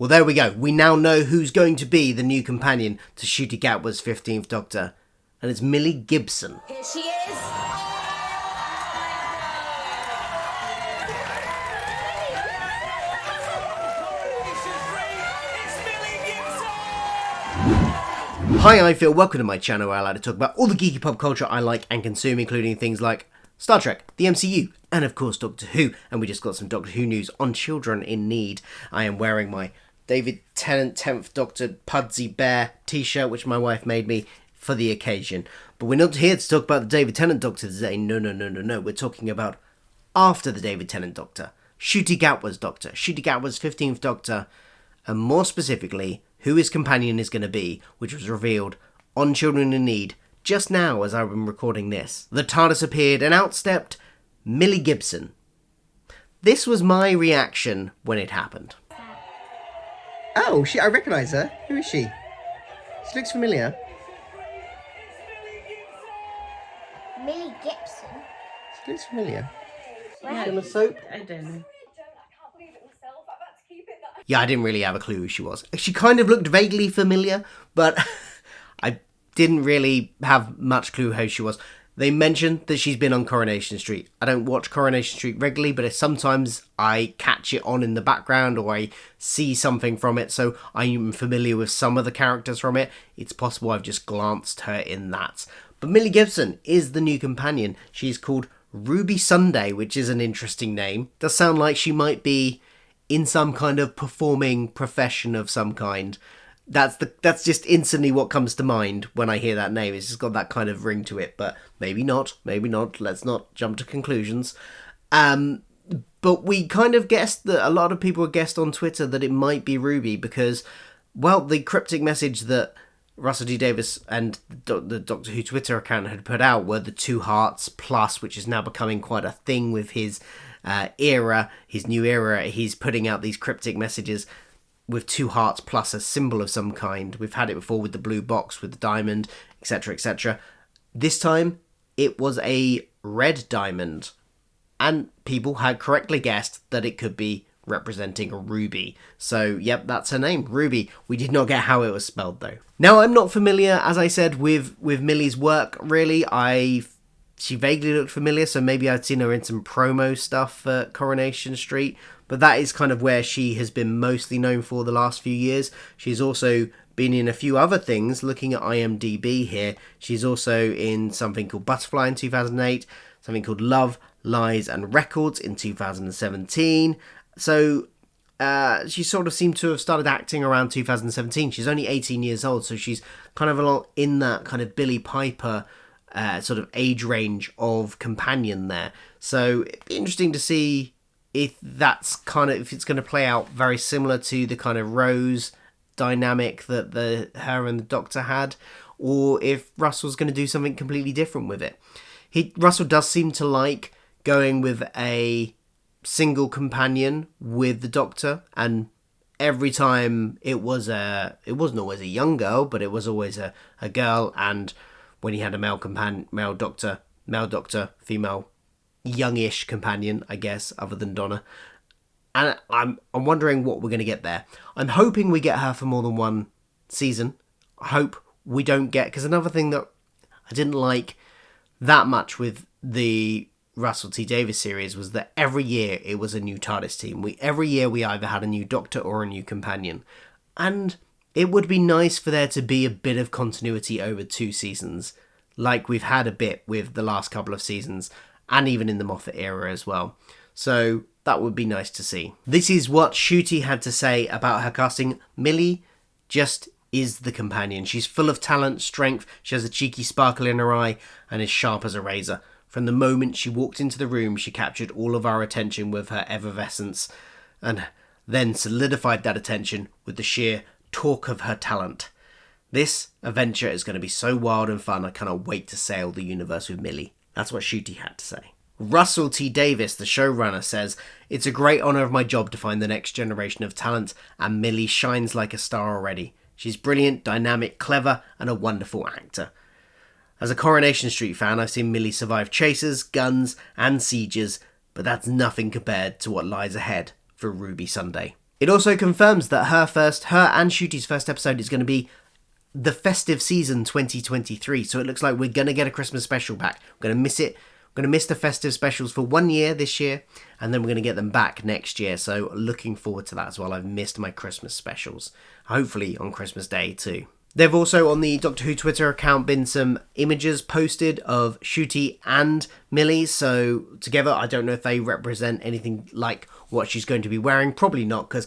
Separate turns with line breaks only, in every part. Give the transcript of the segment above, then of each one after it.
Well, there we go. We now know who's going to be the new companion to Ncuitti Gatwa's 15th Doctor. And it's Millie Gibson.
Here she is.
Hi, I'm Phil. Welcome to my channel where I like to talk about all the geeky pop culture I like and consume, including things like Star Trek, the MCU, and of course Doctor Who. And we just got some Doctor Who news on Children in Need. I am wearing my David Tennant 10th Doctor Pudsey Bear t-shirt, which my wife made me for the occasion. But we're not here to talk about the David Tennant Doctor today. No. We're talking about after the David Tennant Doctor. Ncuitti Gatwa's Doctor. Ncuitti Gatwa's 15th Doctor. And more specifically, who his companion is going to be, which was revealed on Children in Need just now as I've been recording this. The TARDIS appeared and out stepped Millie Gibson. This was my reaction when it happened. Oh, I recognise her. Who is she? She looks familiar.
Millie Gibson.
She looks familiar.
Wow.
She on a soap?
I don't know.
Yeah, I didn't really have a clue who she was. She kind of looked vaguely familiar, but I didn't really have much clue who she was. They mentioned that she's been on Coronation Street. I don't watch Coronation Street regularly, but sometimes I catch it on in the background or I see something from it, so I'm familiar with some of the characters from it. It's possible I've just glanced her in that. But Millie Gibson is the new companion. She's called Ruby Sunday, which is an interesting name. Does sound like she might be in some kind of performing profession of some kind. That's just instantly what comes to mind when I hear that name. It's just got that kind of ring to it, but maybe not. Let's not jump to conclusions. But we kind of guessed that a lot of people guessed on Twitter that it might be Ruby because, well, the cryptic message that Russell T Davies and the Doctor Who Twitter account had put out were the 2 hearts plus, which is now becoming quite a thing with his his new era. He's putting out these cryptic messages with 2 hearts plus a symbol of some kind. We've had it before with the blue box, with the diamond, etc, etc. This time, it was a red diamond. And people had correctly guessed that it could be representing a ruby. So, yep, that's her name, Ruby. We did not get how it was spelled, though. Now, I'm not familiar, as I said, with Millie's work, really. She vaguely looked familiar, so maybe I'd seen her in some promo stuff for Coronation Street. But that is kind of where she has been mostly known for the last few years. She's also been in a few other things. Looking at IMDb here, she's also in something called Butterfly in 2008, something called Love, Lies and Records in 2017. So she sort of seemed to have started acting around 2017. She's only 18 years old, so she's kind of along in that kind of Billie Piper sort of age range of companion there. So it'd be interesting to see if it's going to play out very similar to the kind of Rose dynamic that her and the Doctor had, or if Russell's going to do something completely different with it. Russell does seem to like going with a single companion with the Doctor, and every time it wasn't always a young girl, but it was always a girl. And when he had a male doctor, female, youngish companion, I guess, other than Donna. And I'm wondering what we're going to get there. I'm hoping we get her for more than one season. I hope we don't get, because another thing that I didn't like that much with the Russell T Davies series was that every year it was a new TARDIS team. Every year we either had a new Doctor or a new companion. And it would be nice for there to be a bit of continuity over 2 seasons, like we've had a bit with the last couple of seasons, and even in the Moffat era as well. So that would be nice to see. This is what Ncuitti had to say about her casting. Millie just is the companion. She's full of talent, strength, she has a cheeky sparkle in her eye, and is sharp as a razor. From the moment she walked into the room, she captured all of our attention with her effervescence, and then solidified that attention with the sheer talk of her talent. This adventure is going to be so wild and fun, I cannot wait to sail the universe with Millie. That's what Ncuitti had to say. Russell T Davies, the showrunner, says, "It's a great honour of my job to find the next generation of talent, and Millie shines like a star already. She's brilliant, dynamic, clever, and a wonderful actor. As a Coronation Street fan, I've seen Millie survive chasers, guns, and sieges, but that's nothing compared to what lies ahead for Ruby Sunday." It also confirms that her and Ncuitti's first episode is going to be the festive season 2023. So it looks like we're going to get a Christmas special back. We're going to miss it. We're going to miss the festive specials for 1 year this year, and then we're going to get them back next year. So looking forward to that as well. I've missed my Christmas specials. Hopefully on Christmas Day too. There've also on the Doctor Who Twitter account been some images posted of Ncuitti and Millie. So together, I don't know if they represent anything like what she's going to be wearing. Probably not, because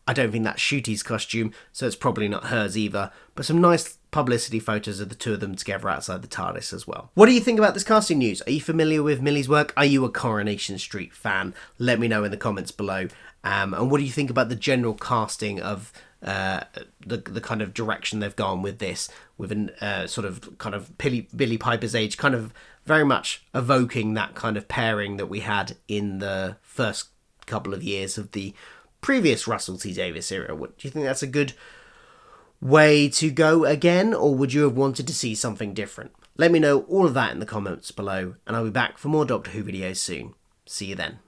I don't think that's Ncuitti's costume, so it's probably not hers either. But some nice publicity photos of the two of them together outside the TARDIS as well. What do you think about this casting news? Are you familiar with Millie's work? Are you a Coronation Street fan? Let me know in the comments below. And what do you think about the general casting of the kind of direction they've gone with this, with an sort of kind of Billie Piper's age, kind of very much evoking that kind of pairing that we had in the first couple of years of the previous Russell T Davies era. Do you think that's a good way to go again, or would you have wanted to see something different? Let me know all of that in the comments below, and I'll be back for more Doctor Who videos soon. See you then.